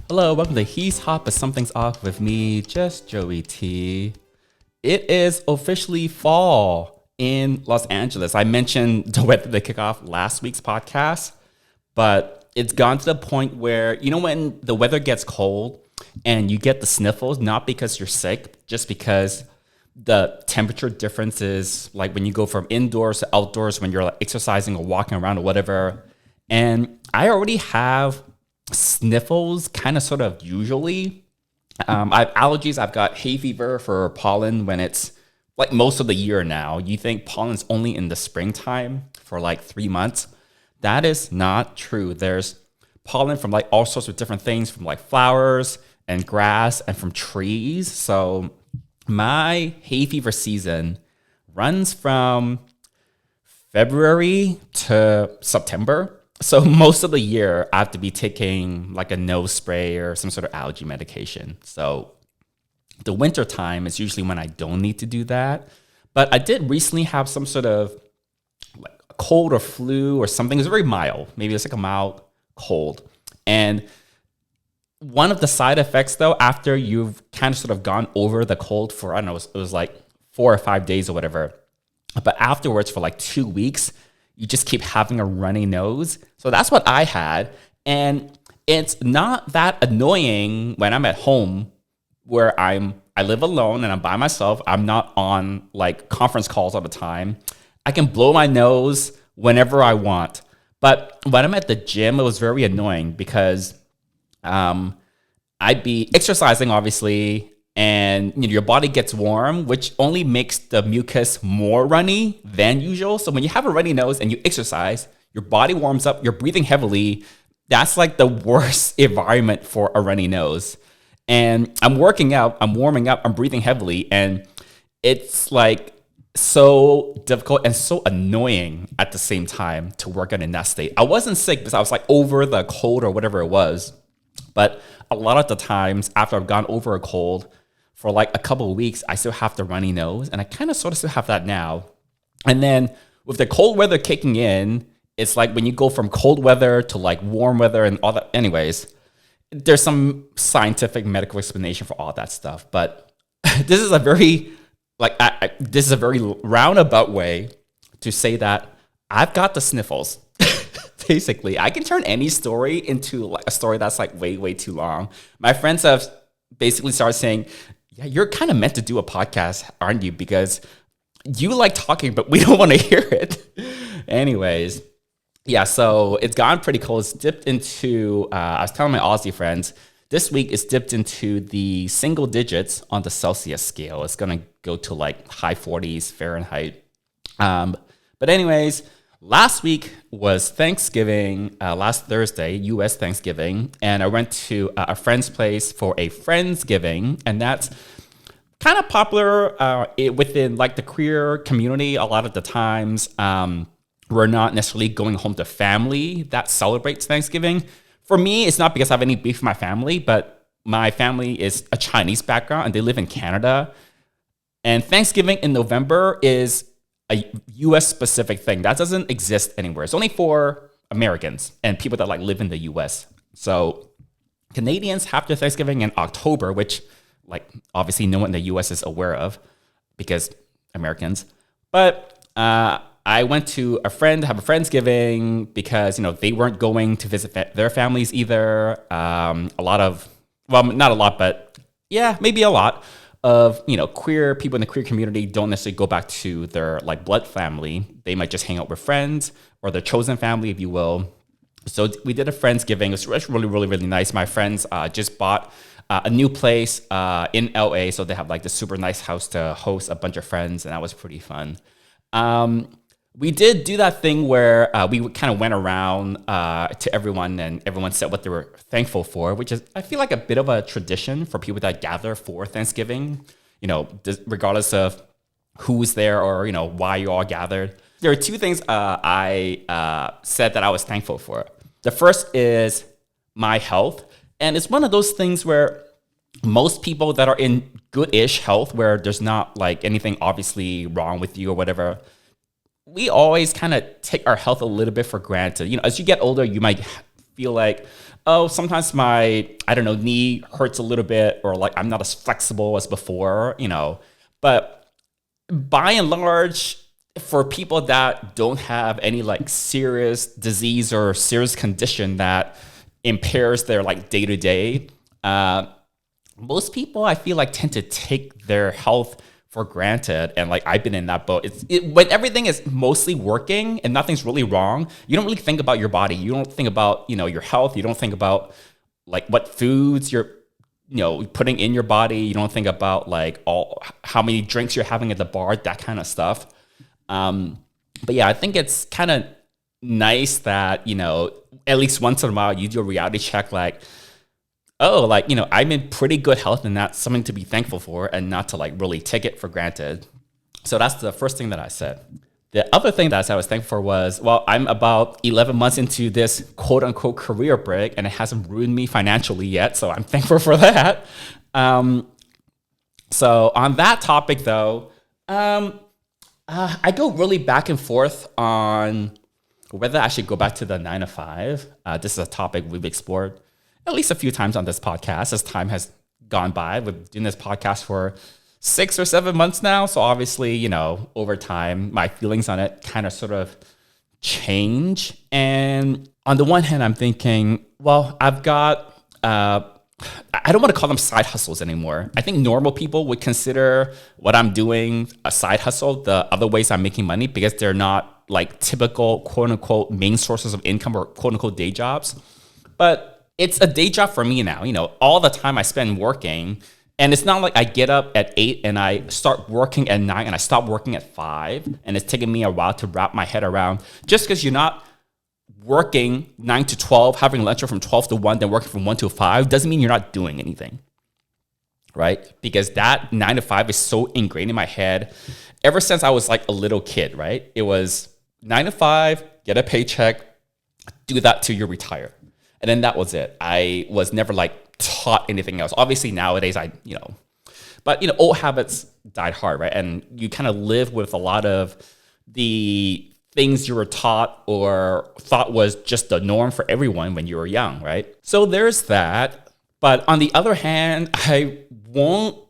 Hello, welcome to He's Hot but Something's Off with me, just Joey T. It is officially fall in Los Angeles. I mentioned the weather to kick off last week's podcast, but it's gone to the point where, you know, when the weather gets cold and you get the sniffles, not because you're sick, just because the temperature difference is like when you go from indoors to outdoors, when you're like exercising or walking around or whatever. And I already have sniffles kind of sort of usually. I have allergies. I've got hay fever for pollen when it's like most of the year now. You think pollen's only in the springtime for like 3 months. That is not true. There's pollen from like all sorts of different things, from like flowers and grass and from trees. So my hay fever season runs from February to September. So most of the year, I have to be taking like a nose spray or some sort of allergy medication. So the winter time is usually when I don't need to do that. But I did recently have some sort of like a cold or flu or something. It was very mild. Maybe it's like a mild cold. And one of the side effects, though, after you've kind of sort of gone over the cold for, I don't know, it was like 4 or 5 days or whatever. But afterwards, for like 2 weeks, you just keep having a runny nose. So that's what I had. And it's not that annoying when I'm at home where I live alone and I'm by myself. I'm not on like conference calls all the time. I can blow my nose whenever I want. But when I'm at the gym, it was very annoying because I'd be exercising, obviously, and you know, your body gets warm, which only makes the mucus more runny than usual. So when you have a runny nose and you exercise, your body warms up, you're breathing heavily. That's like the worst environment for a runny nose. And I'm working out, I'm warming up, I'm breathing heavily. And it's like so difficult and so annoying at the same time to work out in that state. I wasn't sick because I was like over the cold or whatever it was. But a lot of the times after I've gone over a cold, for like a couple of weeks, I still have the runny nose, and I kind of sort of still have that now. And then with the cold weather kicking in, it's like when you go from cold weather to like warm weather and all that. Anyways, there's some scientific medical explanation for all that stuff. But this is a very this is a very roundabout way to say that I've got the sniffles. Basically, I can turn any story into like a story that's like way, way too long. My friends have basically started saying, yeah, you're kind of meant to do a podcast, aren't you? Because you like talking, but we don't want to hear it. Anyways, yeah, so it's gotten pretty cold. It's dipped into, I was telling my Aussie friends, this week it's dipped into the single digits on the Celsius scale. It's going to go to like high 40s Fahrenheit. But anyways, last week was Thanksgiving, last Thursday, U.S. Thanksgiving, and I went to a friend's place for a Friendsgiving, and that's kind of popular within like the queer community. A lot of the times, we're not necessarily going home to family that celebrates Thanksgiving. For me, it's not because I have any beef with my family, but my family is a Chinese background, and they live in Canada, and Thanksgiving in November is a U.S. specific thing that doesn't exist anywhere. It's only for Americans and people that like live in the U.S. So Canadians have their Thanksgiving in October, which like obviously no one in the U.S. is aware of because Americans. But I went to a friend to have a Friendsgiving because, you know, they weren't going to visit their families either. A lot of, well, not a lot, but yeah, maybe a lot of, you know, queer people in the queer community don't necessarily go back to their like blood family. They might just hang out with friends or their chosen family, if you will. So we did a Friendsgiving. It was really, really, really nice. My friends just bought a new place in LA. So they have like this super nice house to host a bunch of friends. And that was pretty fun. We did do that thing where we kind of went around to everyone and everyone said what they were thankful for, which is, I feel like a bit of a tradition for people that gather for Thanksgiving, you know, regardless of who's there or, you know, why you all gathered. There are two things I said that I was thankful for. The first is my health. And it's one of those things where most people that are in good-ish health, where there's not like anything obviously wrong with you or whatever, we always kind of take our health a little bit for granted. You know, as you get older, you might feel like, oh, sometimes my, I don't know, knee hurts a little bit, or like I'm not as flexible as before, but by and large, for people that don't have any like serious disease or serious condition that impairs their like day to day, most people I feel like tend to take their health for granted. And like I've been in that boat. When everything is mostly working and nothing's really wrong, you don't really think about your body. You don't think about, your health. You don't think about like what foods you're, putting in your body. You don't think about like how many drinks you're having at the bar, that kind of stuff. But yeah, I think it's kind of nice that, at least once in a while you do a reality check, like, oh, like, I'm in pretty good health, and that's something to be thankful for and not to like really take it for granted. So that's the first thing that I said. The other thing that I said I was thankful for was, well, I'm about 11 months into this quote unquote career break, and it hasn't ruined me financially yet. So I'm thankful for that. So on that topic though, I go really back and forth on whether I should go back to the 9 to 5. This is a topic we've explored at least a few times on this podcast as time has gone by. We've been doing this podcast for 6 or 7 months now. So obviously, over time, my feelings on it kind of sort of change. And on the one hand, I'm thinking, well, I've got, I don't want to call them side hustles anymore. I think normal people would consider what I'm doing a side hustle, the other ways I'm making money, because they're not like typical quote unquote main sources of income or quote unquote day jobs. But it's a day job for me now, all the time I spend working. And it's not like I get up at 8 and I start working at 9 and I stop working at 5. And it's taken me a while to wrap my head around. Just because you're not working 9 to 12, having lunch from 12 to 1, then working from 1 to 5, doesn't mean you're not doing anything, right? Because that 9 to 5 is so ingrained in my head ever since I was like a little kid, right? It was 9 to 5, get a paycheck, do that till you retire. And then that was it. I was never like taught anything else. Obviously nowadays but old habits died hard, right? And you kind of live with a lot of the things you were taught or thought was just the norm for everyone when you were young, right? So there's that. But on the other hand, I won't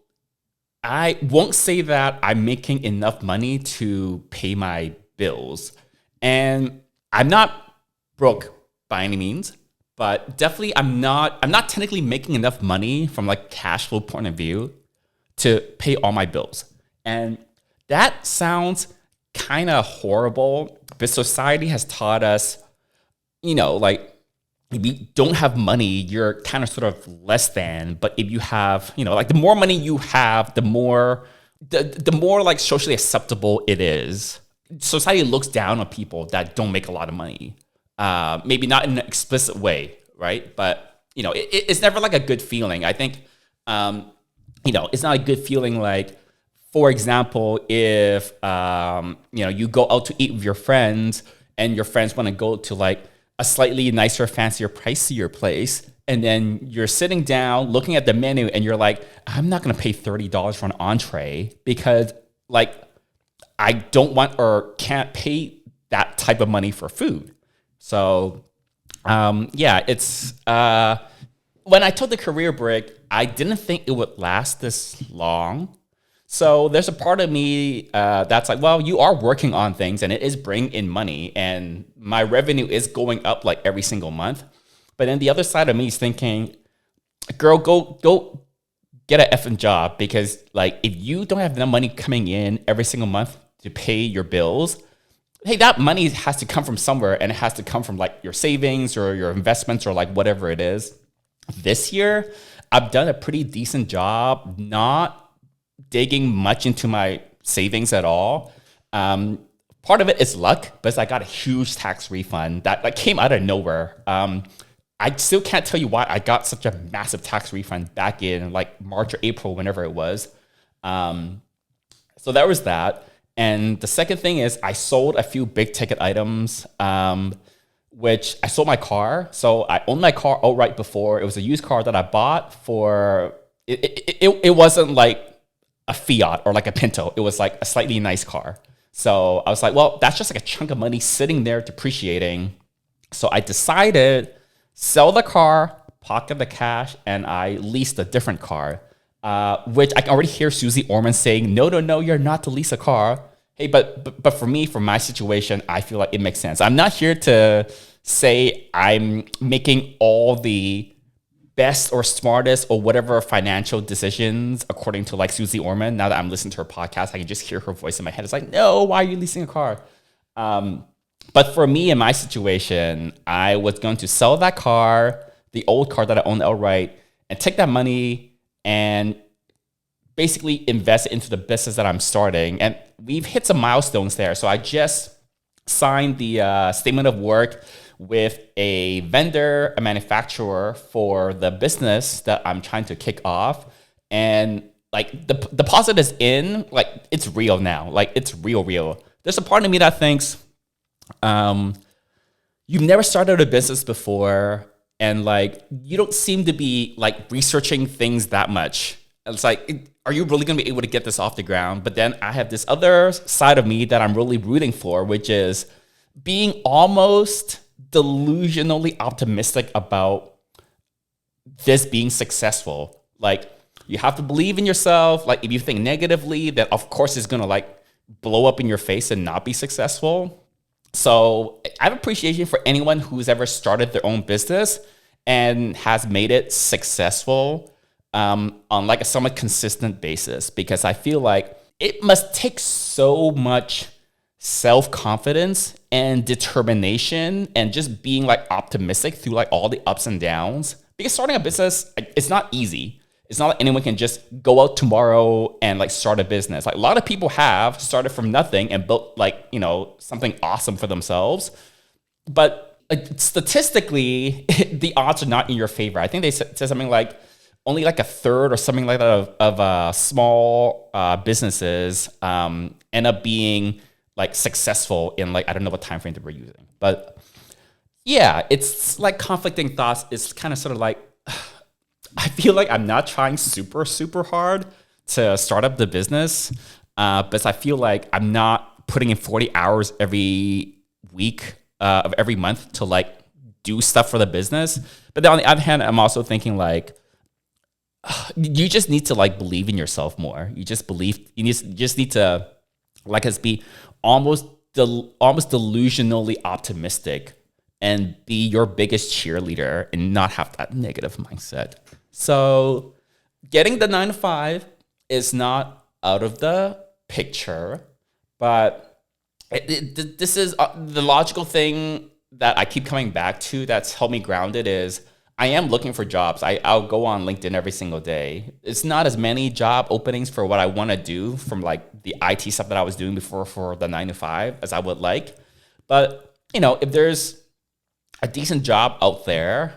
say that I'm making enough money to pay my bills. And I'm not broke by any means. But definitely I'm not technically making enough money from like cash flow point of view to pay all my bills. And that sounds kind of horrible, but society has taught us, like if you don't have money, you're kind of sort of less than. But if you have, like the more money you have, the more like socially acceptable it is. Society looks down on people that don't make a lot of money. Maybe not in an explicit way, right? But, it's never like a good feeling. I think, it's not a good feeling. Like, for example, if, you go out to eat with your friends and your friends want to go to like a slightly nicer, fancier, pricier place. And then you're sitting down looking at the menu and you're like, I'm not going to pay $30 for an entree because like, I don't want or can't pay that type of money for food. So, it's, when I took the career break, I didn't think it would last this long. So there's a part of me that's like, well, you are working on things and it is bringing in money and my revenue is going up like every single month. But then the other side of me is thinking, girl, go get an effing job, because like if you don't have enough money coming in every single month to pay your bills, hey, that money has to come from somewhere, and it has to come from like your savings or your investments or like whatever it is. This year, I've done a pretty decent job not digging much into my savings at all. Part of it is luck, but I got a huge tax refund that like came out of nowhere. I still can't tell you why I got such a massive tax refund back in like March or April, whenever it was. So there was that. And the second thing is I sold a few big ticket items, which I sold my car. So I owned my car outright before. It was a used car that I bought for, it wasn't like a Fiat or like a Pinto. It was like a slightly nice car. So I was like, well, that's just like a chunk of money sitting there depreciating. So I decided, sell the car, pocket the cash, and I leased a different car, which I can already hear Susie Orman saying, no, you're not to lease a car. Hey, but for me, for my situation, I feel like it makes sense. I'm not here to say I'm making all the best or smartest or whatever financial decisions according to like Susie Orman. Now that I'm listening to her podcast, I can just hear her voice in my head. It's like, no, why are you leasing a car? But for me, in my situation, I was going to sell that car, the old car that I owned outright, and take that money and basically invest it into the business that I'm starting. And we've hit some milestones there. So I just signed the statement of work with a vendor, a manufacturer for the business that I'm trying to kick off. And like the deposit is in, like it's real now. Like it's real. There's a part of me that thinks, you've never started a business before, and like you don't seem to be like researching things that much. It's like, are you really going to be able to get this off the ground? But then I have this other side of me that I'm really rooting for, which is being almost delusionally optimistic about this being successful. Like you have to believe in yourself. Like if you think negatively, that of course it's going to like blow up in your face and not be successful. So I have appreciation for anyone who's ever started their own business and has made it successful on like a somewhat consistent basis, because I feel like it must take so much self-confidence and determination and just being like optimistic through like all the ups and downs, because starting a business, it's not easy. It's not like anyone can just go out tomorrow and like start a business. Like a lot of people have started from nothing and built like, you know, something awesome for themselves. But statistically, the odds are not in your favor. I think they said something like only like a third or something like that of small businesses end up being like successful in like, I don't know what time frame they were using. But yeah, it's like conflicting thoughts. It's kind of sort of like, I feel like I'm not trying super hard to start up the business, but I feel like I'm not putting in 40 hours every week of every month to like do stuff for the business. But then on the other hand, I'm also thinking like, you just need to like believe in yourself more. You just need to like us be almost delusionally optimistic and be your biggest cheerleader and not have that negative mindset. So getting the 9 to 5 is not out of the picture, but this is the logical thing that I keep coming back to that's helped me grounded is I am looking for jobs. I'll go on LinkedIn every single day. It's not as many job openings for what I want to do from like the IT stuff that I was doing before for the 9 to 5 as I would like. But, you know, if there's a decent job out there,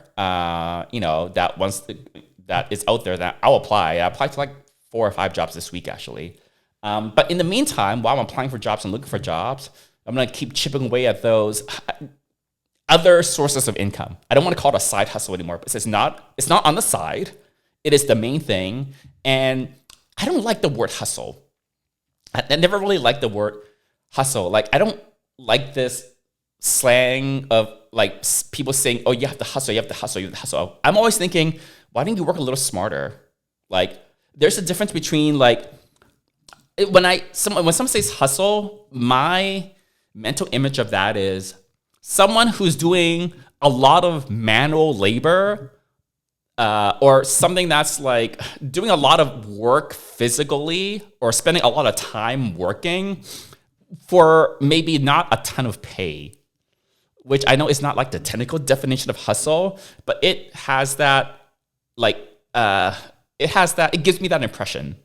you know, that is out there that I'll apply. I applied to like 4 or 5 jobs this week, actually. But in the meantime, while I'm applying for jobs and looking for jobs, I'm going to keep chipping away at those other sources of income. I don't want to call it a side hustle anymore, but it's not on the side. It is the main thing. And I don't like the word hustle. I never really liked the word hustle. Like, I don't like this slang of like people saying, oh, you have to hustle, you have to hustle, you have to hustle. I'm always thinking, why don't you work a little smarter? Like, there's a difference between like, when someone says hustle, my mental image of that is someone who's doing a lot of manual labor or something that's like doing a lot of work physically or spending a lot of time working for maybe not a ton of pay, which I know is not like the technical definition of hustle, but it has that like, it gives me that impression,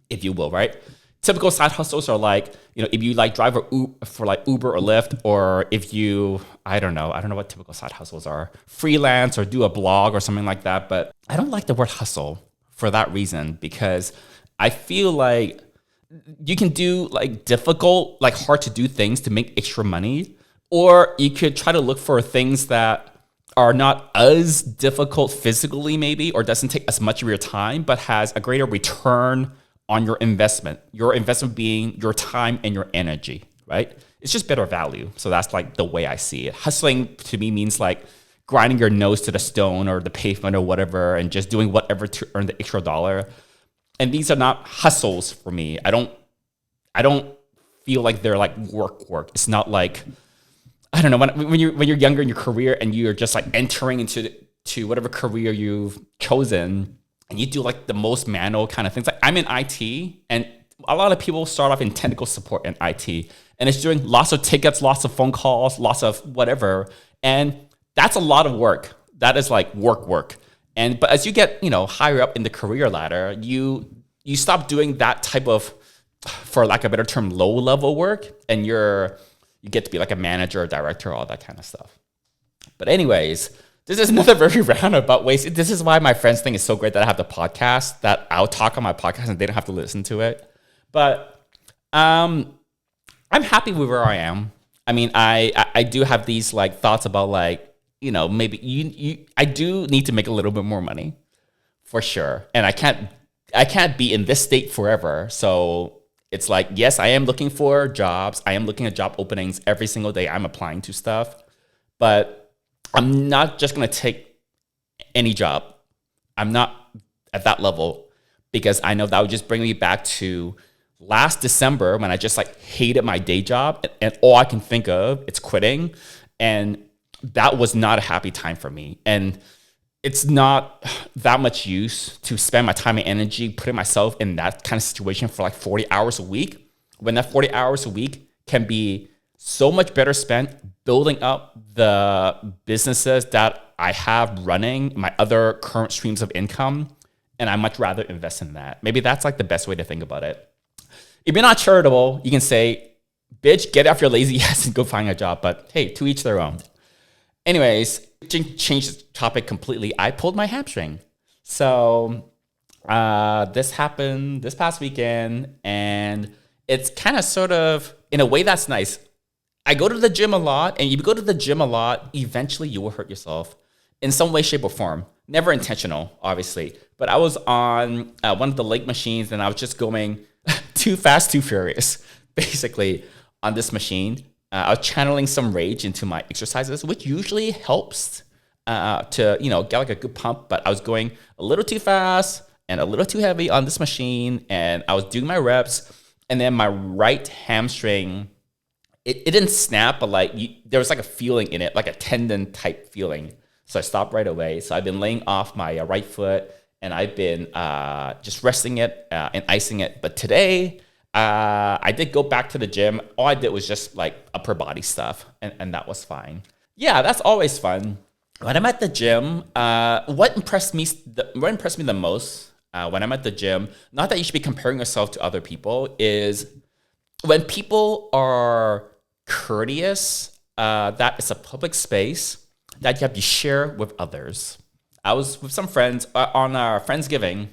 if you will, right? Typical side hustles are like, you know, if you like drive for like Uber or Lyft, or if you, I don't know what typical side hustles are, freelance or do a blog or something like that. But I don't like the word hustle for that reason, because I feel like you can do like difficult, like hard to do things to make extra money, or you could try to look for things that are not as difficult physically maybe, or doesn't take as much of your time, but has a greater return on your investment being your time and your energy, right? It's just better value. So that's like the way I see it. Hustling to me means like grinding your nose to the stone or the pavement or whatever and just doing whatever to earn the extra dollar. And these are not hustles for me. I don't feel like they're like work. It's not like, I don't know, when you're younger in your career and you're just like entering to whatever career you've chosen, and you do like the most manual kind of things. Like I'm in IT, and a lot of people start off in technical support in IT, and it's doing lots of tickets, lots of phone calls, lots of whatever. And that's a lot of work. That is like work. But as you get, higher up in the career ladder, you stop doing that type of, for lack of a better term, low level work, and you get to be like a manager or director, all that kind of stuff. But anyways, this is another very roundabout way. This is why my friends think it's so great that I have the podcast, that I'll talk on my podcast and they don't have to listen to it. But I'm happy with where I am. I mean, I do have these like thoughts about like, maybe I do need to make a little bit more money for sure. And I can't be in this state forever. So it's like, yes, I am looking for jobs. I am looking at job openings every single day. I'm applying to stuff, but I'm not just going to take any job. I'm not at that level, because I know that would just bring me back to last December when I just like hated my day job, and all I can think of is quitting. And that was not a happy time for me. And it's not that much use to spend my time and energy putting myself in that kind of situation for like 40 hours a week, when that 40 hours a week can be so much better spent building up the businesses that I have running, my other current streams of income. And I much rather invest in that. Maybe that's like the best way to think about it. If you're not charitable, you can say, bitch, get off your lazy ass and go find a job. But hey, to each their own. Anyways, change the topic completely. I pulled my hamstring. So this happened this past weekend, and it's kind of sort of, in a way that's nice. I go to the gym a lot, and if you go to the gym a lot, eventually you will hurt yourself in some way, shape, or form. Never intentional, obviously. But I was on one of the leg machines, and I was just going too fast, too furious, basically, on this machine. I was channeling some rage into my exercises, which usually helps to, get like a good pump. But I was going a little too fast and a little too heavy on this machine, and I was doing my reps, and then my right hamstring, it didn't snap, but like there was like a feeling in it, like a tendon type feeling. So I stopped right away. So I've been laying off my right foot, and I've been just resting it and icing it. But today, I did go back to the gym. All I did was just like upper body stuff, and that was fine. Yeah, that's always fun. When I'm at the gym, what impressed me the most when I'm at the gym, not that you should be comparing yourself to other people, is when people are courteous, that it's a public space that you have to share with others. I was with some friends on our Friendsgiving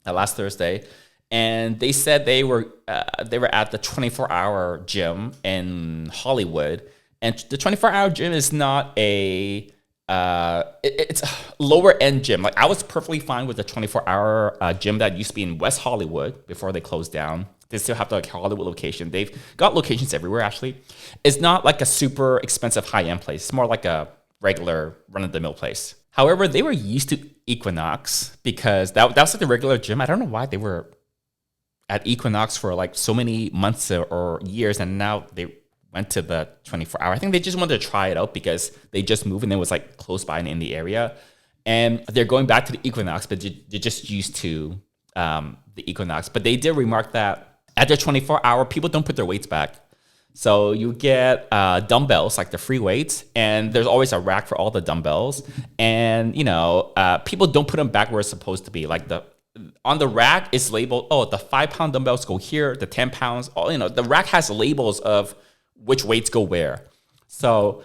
last Thursday, and they said they were at the 24-hour gym in Hollywood, and the 24-hour gym is not it's a lower end gym. Like I was perfectly fine with the 24-hour gym that used to be in West Hollywood before they closed down. They still have the like Hollywood location. They've got locations everywhere, actually. It's not like a super expensive high-end place. It's more like a regular run-of-the-mill place. However, they were used to Equinox because that was like the regular gym. I don't know why they were at Equinox for like so many months or years, and now they went to the 24-hour. I think they just wanted to try it out because they just moved and it was like close by and in the area. And they're going back to the Equinox, but they're just used to the Equinox. But they did remark that at the 24-hour, people don't put their weights back. So you get dumbbells, like the free weights, and there's always a rack for all the dumbbells. And, people don't put them back where it's supposed to be. Like on the rack is labeled, the 5-pound dumbbells go here, the 10 pounds. The rack has labels of which weights go where. So,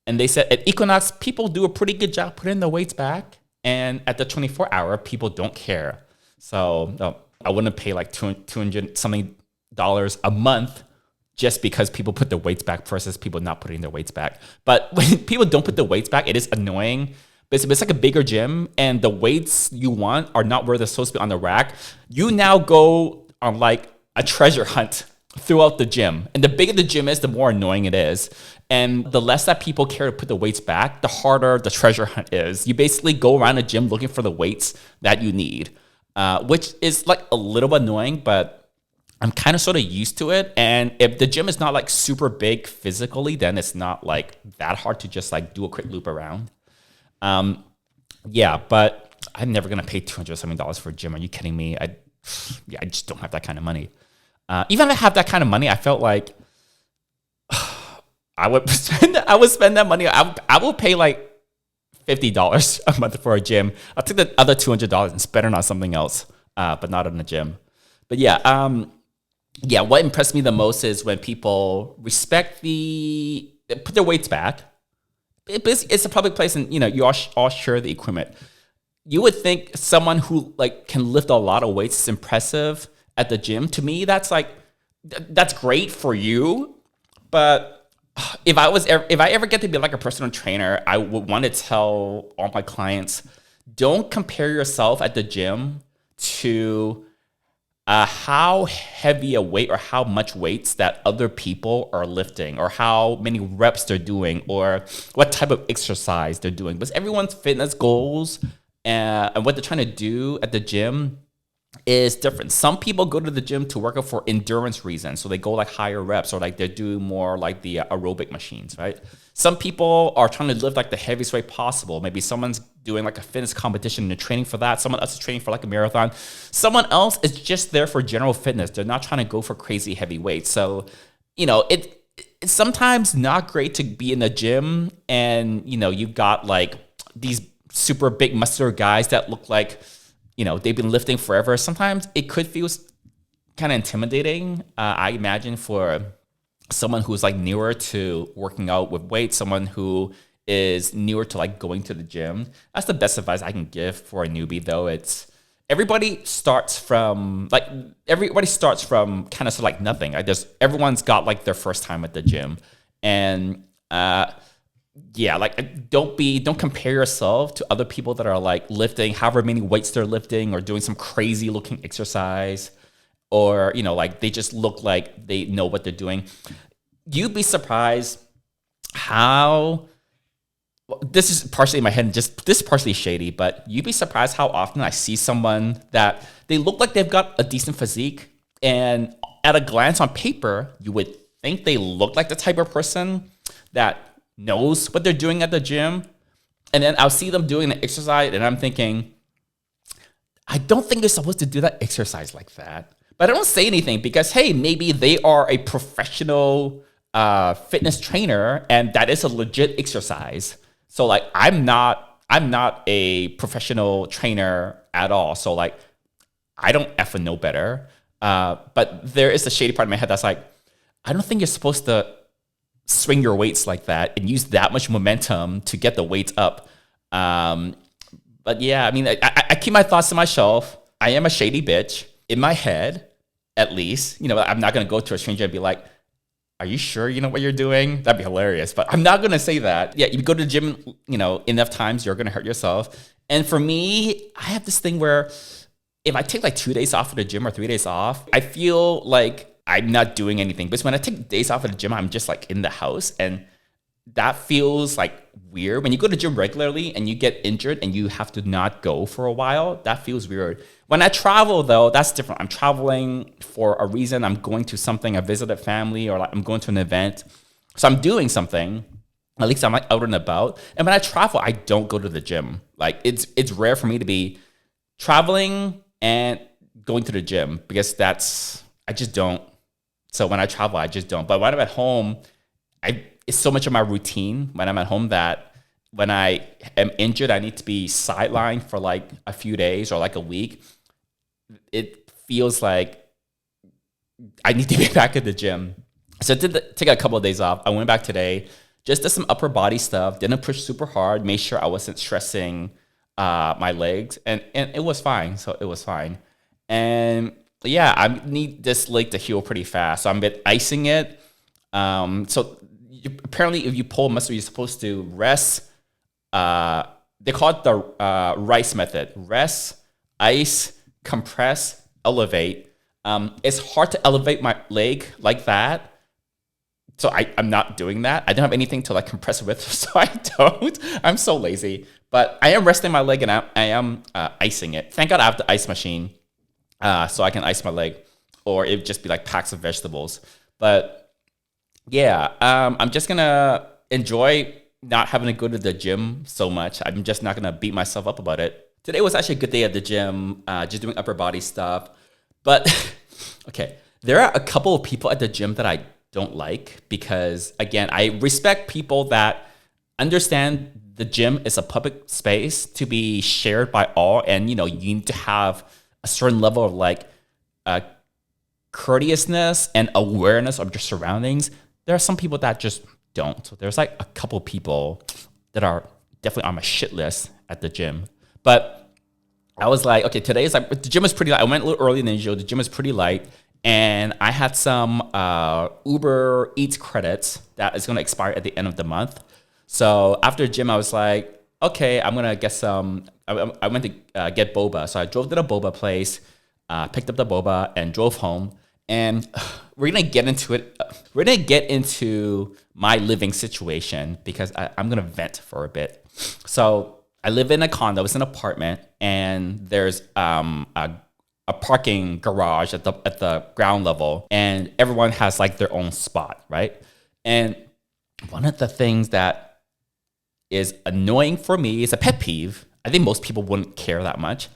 and they said at Equinox, people do a pretty good job putting the weights back. And at the 24-hour, people don't care. So I wouldn't pay like $200 something a month just because people put the weights back versus people not putting their weights back. But when people don't put the weights back, it is annoying. But it's like a bigger gym, and the weights you want are not where they're supposed to be on the rack. You now go on like a treasure hunt throughout the gym. And the bigger the gym is, the more annoying it is. And the less that people care to put the weights back, the harder the treasure hunt is. You basically go around a gym looking for the weights that you need, which is like a little annoying, but I'm kind of sort of used to it. And if the gym is not like super big physically, then it's not like that hard to just like do a quick loop around. Yeah, but I'm never going to pay $270 for a gym. Are you kidding me? I just don't have that kind of money. Even if I have that kind of money, I felt like I would spend that money. I will pay like $50 a month for a gym. I'll take the other $200 and spend it on something else, but not on the gym. But yeah, what impressed me the most is when people put their weights back. It's a public place, and you all share the equipment. You would think someone who like can lift a lot of weights is impressive at the gym. To me, that's great for you. But if I ever get to be like a personal trainer, I would want to tell all my clients, don't compare yourself at the gym to how heavy a weight or how much weights that other people are lifting, or how many reps they're doing, or what type of exercise they're doing. Because everyone's fitness goals and what they're trying to do at the gym is different. Some people go to the gym to work out for endurance reasons. So they go like higher reps, or like they're doing more like the aerobic machines, right? Some people are trying to lift like the heaviest weight possible. Maybe someone's doing like a fitness competition and they're training for that. Someone else is training for like a marathon. Someone else is just there for general fitness. They're not trying to go for crazy heavy weights. So, it's sometimes not great to be in the gym and, you've got like these super big muscular guys that look like, they've been lifting forever. Sometimes it could feel kind of intimidating, I imagine, for someone who's like newer to working out with weights, someone who is newer to like going to the gym. That's the best advice I can give for a newbie, though. Everybody starts from kind of sort of like nothing. Everyone's got like their first time at the gym. And yeah, like don't compare yourself to other people that are like lifting however many weights they're lifting, or doing some crazy looking exercise, or like they just look like they know what they're doing. You'd be surprised how, this is partially in my head, this is partially shady, but you'd be surprised how often I see someone that they look like they've got a decent physique, and at a glance on paper, you would think they look like the type of person that knows what they're doing at the gym. And then I'll see them doing the exercise and I'm thinking, I don't think they're supposed to do that exercise like that. But I don't say anything because, hey, maybe they are a professional fitness trainer and that is a legit exercise. So like, I'm not a professional trainer at all. So like, I don't effing know better. But there is a shady part of my head that's like, I don't think you're supposed to swing your weights like that and use that much momentum to get the weights up. But yeah, I mean, I keep my thoughts to myself. I am a shady bitch in my head, at least. I'm not going to go to a stranger and be like, are you sure you know what you're doing? That'd be hilarious. But I'm not going to say that. Yeah, you go to the gym, enough times, you're going to hurt yourself. And for me, I have this thing where if I take like 2 days off of the gym or 3 days off, I feel like I'm not doing anything. Because when I take days off at the gym, I'm just like in the house, and that feels like weird. When you go to the gym regularly and you get injured and you have to not go for a while, that feels weird. When I travel, though, that's different. I'm traveling for a reason. I'm going to something, I visited family, or like I'm going to an event. So I'm doing something. At least I'm like out and about. And when I travel, I don't go to the gym. Like it's rare for me to be traveling and going to the gym, because I just don't. So when I travel, I just don't. But when I'm at home, it's so much of my routine when I'm at home that when I am injured, I need to be sidelined for like a few days or like a week. It feels like I need to be back at the gym. So I did take a couple of days off. I went back today, just did some upper body stuff, didn't push super hard, made sure I wasn't stressing my legs, and it was fine. So it was fine. And yeah, I need this leg to heal pretty fast. So I'm been icing it. Apparently, if you pull a muscle, you're supposed to rest. They call it the RICE method: rest, ice, compress, elevate. It's hard to elevate my leg like that So I'm not doing that. I don't have anything to like compress with, so I don't. I'm so lazy. But I am resting my leg and I am icing it. Thank God I have the ice machine, so I can ice my leg, or it'd just be like packs of vegetables. But yeah, I'm just gonna enjoy not having to go to the gym so much. I'm just not gonna beat myself up about it. Today was actually a good day at the gym, just doing upper body stuff. But okay, there are a couple of people at the gym that I don't like because, again, I respect people that understand the gym is a public space to be shared by all, and you need to have a certain level of like courteousness and awareness of your surroundings. There are some people that just don't. So there's like a couple of people that are definitely on my shit list at the gym. But I was like, okay, today is like, the gym is pretty light. I went a little earlier than usual. The gym is pretty light. And I had some Uber Eats credits that is going to expire at the end of the month. So after the gym, I was like, okay, I'm going to get some. I went to get boba. So I drove to the boba place, picked up the boba, and drove home. And we're going to get into it. We're going to get into my living situation because I'm going to vent for a bit. So I live in a condo. It's an apartment. And there's a parking garage at the ground level, and everyone has like their own spot, right? And one of the things that is annoying for me is a pet peeve. I think most people wouldn't care that much.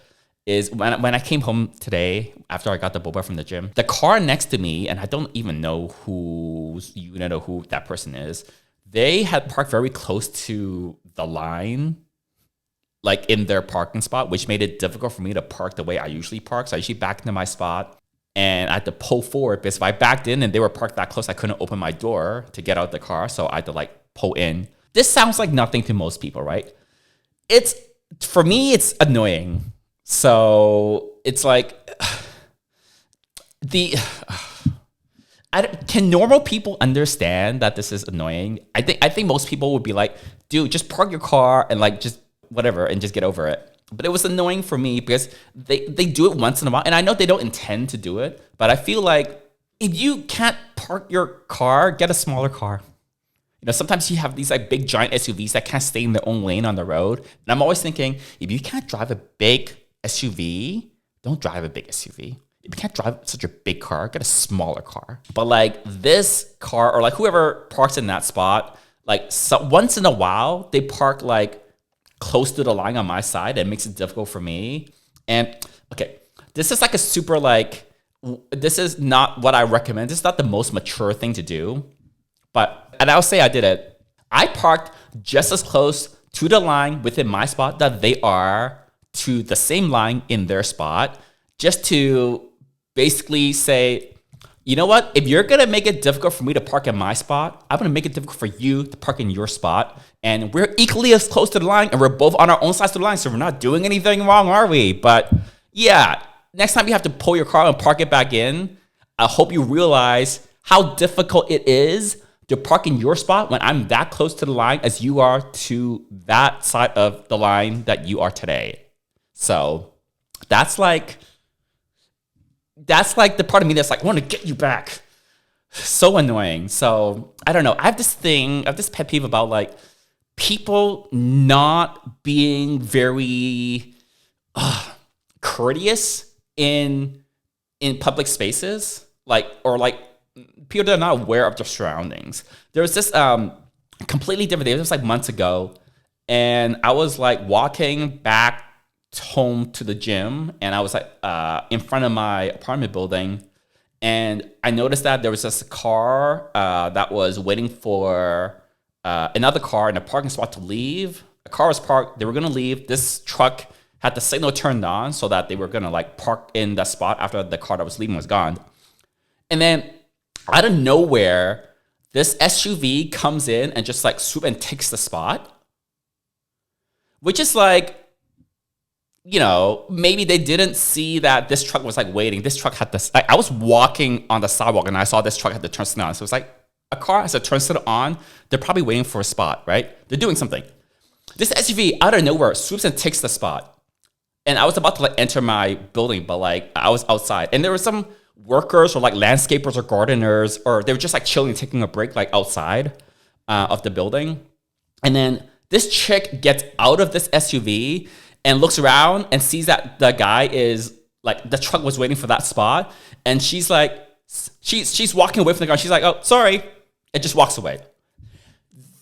Is when I came home today after I got the boba from the gym, the car next to me, and I don't even know whose unit or who that person is. They had parked very close to the line, like in their parking spot, which made it difficult for me to park the way I usually park. So I usually back into my spot and I had to pull forward because if I backed in and they were parked that close, I couldn't open my door to get out of the car. So I had to like pull in. This sounds like nothing to most people, right? For me, it's annoying. So it's like can normal people understand that this is annoying? I think most people would be like, dude, just park your car and like just whatever and just get over it. But it was annoying for me because they do it once in a while, and I know they don't intend to do it, but I feel like if you can't park your car, get a smaller car. Sometimes you have these like big giant SUVs that can't stay in their own lane on the road, and I'm always thinking, if you can't drive a big SUV, don't drive a big SUV. If you can't drive such a big car, get a smaller car. But like this car, or like whoever parks in that spot, like once in a while they park like close to the line on my side, and it makes it difficult for me. And okay, this is like a super like, this is not what I recommend. This is not the most mature thing to do, and I'll say I did it. I parked just as close to the line within my spot that they are to the same line in their spot, just to basically say, you know what? If you're going to make it difficult for me to park in my spot, I'm going to make it difficult for you to park in your spot. And we're equally as close to the line, and we're both on our own sides of the line, so we're not doing anything wrong, are we? But yeah, next time you have to pull your car and park it back in, I hope you realize how difficult it is to park in your spot when I'm that close to the line as you are to that side of the line that you are today. So that's like the part of me that's like, I want to get you back. So annoying. So I don't know. I have this pet peeve about like people not being very courteous in public spaces, or people that are not aware of their surroundings. There was this completely different day. It was like months ago, and I was like walking back home to the gym, and I was like in front of my apartment building, and I noticed that there was this car that was waiting for another car in a parking spot to leave. A car was parked. They were going to leave. This truck had the signal turned on so that they were going to like park in that spot after the car that was leaving was gone. And then out of nowhere, this SUV comes in and just like swoop and takes the spot, which is like, maybe they didn't see that this truck was like waiting. This truck had this, I was walking on the sidewalk and I saw this truck had the turn signal on. So it's like a car has a turn signal on. They're probably waiting for a spot, right? They're doing something. This SUV out of nowhere swoops and takes the spot. And I was about to like enter my building, but like I was outside, and there was some workers or like landscapers or gardeners, or they were just like chilling, taking a break like outside of the building. And then this chick gets out of this SUV and looks around and sees that the guy is like, the truck was waiting for that spot. And she's like, she's walking away from the car. She's like, oh, sorry. And just walks away.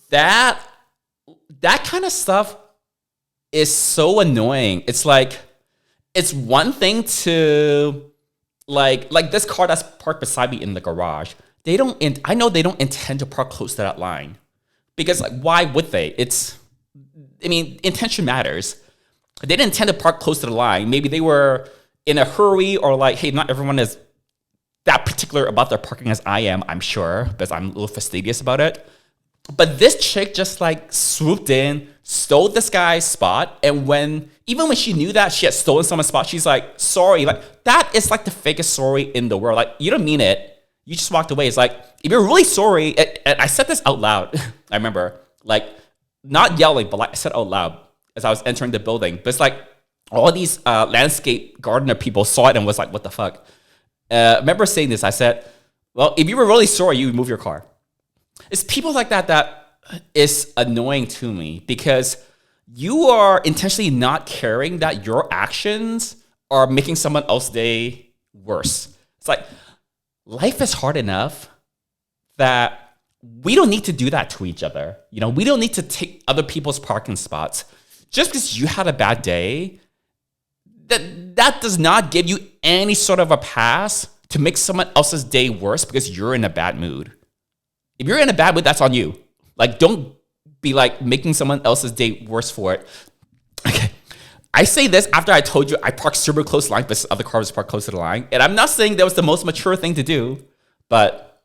That kind of stuff is so annoying. It's like, it's one thing to like this car that's parked beside me in the garage. I know they don't intend to park close to that line, because like, why would they? Intention matters. They didn't intend to park close to the line. Maybe they were in a hurry, or like, hey, not everyone is that particular about their parking as I am, I'm sure, because I'm a little fastidious about it. But this chick just like swooped in, stole this guy's spot, and even when she knew that she had stolen someone's spot, she's like, sorry. Like, that is like the fakest sorry in the world. Like, you don't mean it. You just walked away. It's like, if you're really sorry, and I said this out loud, I remember, like, not yelling, but like I said out loud as I was entering the building. But it's like, all these landscape gardener people saw it and was like, what the fuck? I remember saying this. I said, well, if you were really sorry, you would move your car. It's people like that is annoying to me, because you are intentionally not caring that your actions are making someone else's day worse. It's like, life is hard enough that we don't need to do that to each other. You know, we don't need to take other people's parking spots. Just because you had a bad day, that does not give you any sort of a pass to make someone else's day worse because you're in a bad mood. If you're in a bad mood, that's on you. Like, don't be like making someone else's day worse for it. Okay. I say this after I told you I parked super close to the line, but this other car was parked close to the line. And I'm not saying that was the most mature thing to do, but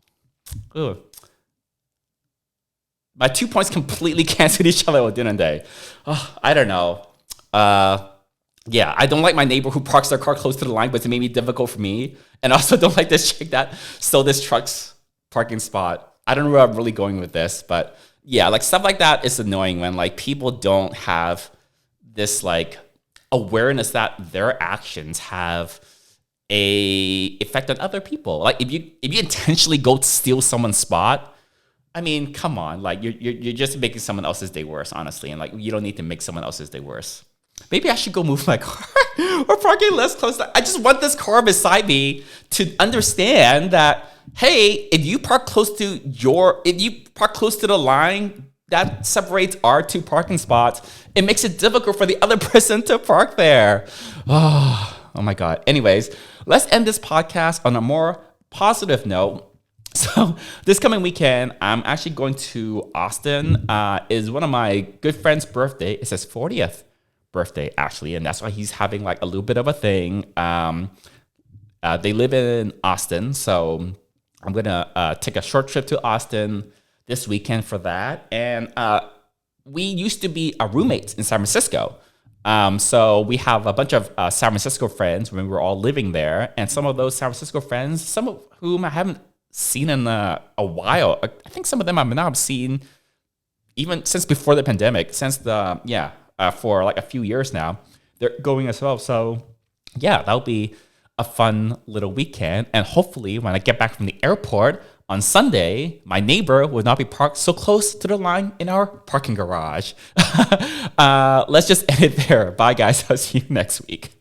my 2 points completely canceled each other with dinner day. Oh, I don't know. Yeah, I don't like my neighbor who parks their car close to the line, but it made it difficult for me. And I also don't like this chick that stole this truck's parking spot. I don't know where I'm really going with this, but yeah, like stuff like that is annoying when like people don't have this like awareness that their actions have a effect on other people. Like if you intentionally go to steal someone's spot, I mean, come on, like you're just making someone else's day worse, honestly, and like you don't need to make someone else's day worse. Maybe I should go move my car or park it less close. I just want this car beside me to understand that, hey, if you park close to the line that separates our two parking spots, it makes it difficult for the other person to park there. Oh my God. Anyways, let's end this podcast on a more positive note. So this coming weekend, I'm actually going to Austin. Is one of my good friend's birthday. It's his 40th birthday, actually, and that's why he's having like a little bit of a thing. They live in Austin, so I'm gonna take a short trip to Austin this weekend for that. And we used to be roommates in San Francisco. So we have a bunch of San Francisco friends when we were all living there, and some of those San Francisco friends, some of whom I haven't seen in a while. I think some of them I've now seen even since before the pandemic, for like a few years now. They're going as well. So yeah, that'll be a fun little weekend. And hopefully when I get back from the airport on Sunday, my neighbor will not be parked so close to the line in our parking garage. Let's just end it there. Bye guys. I'll see you next week.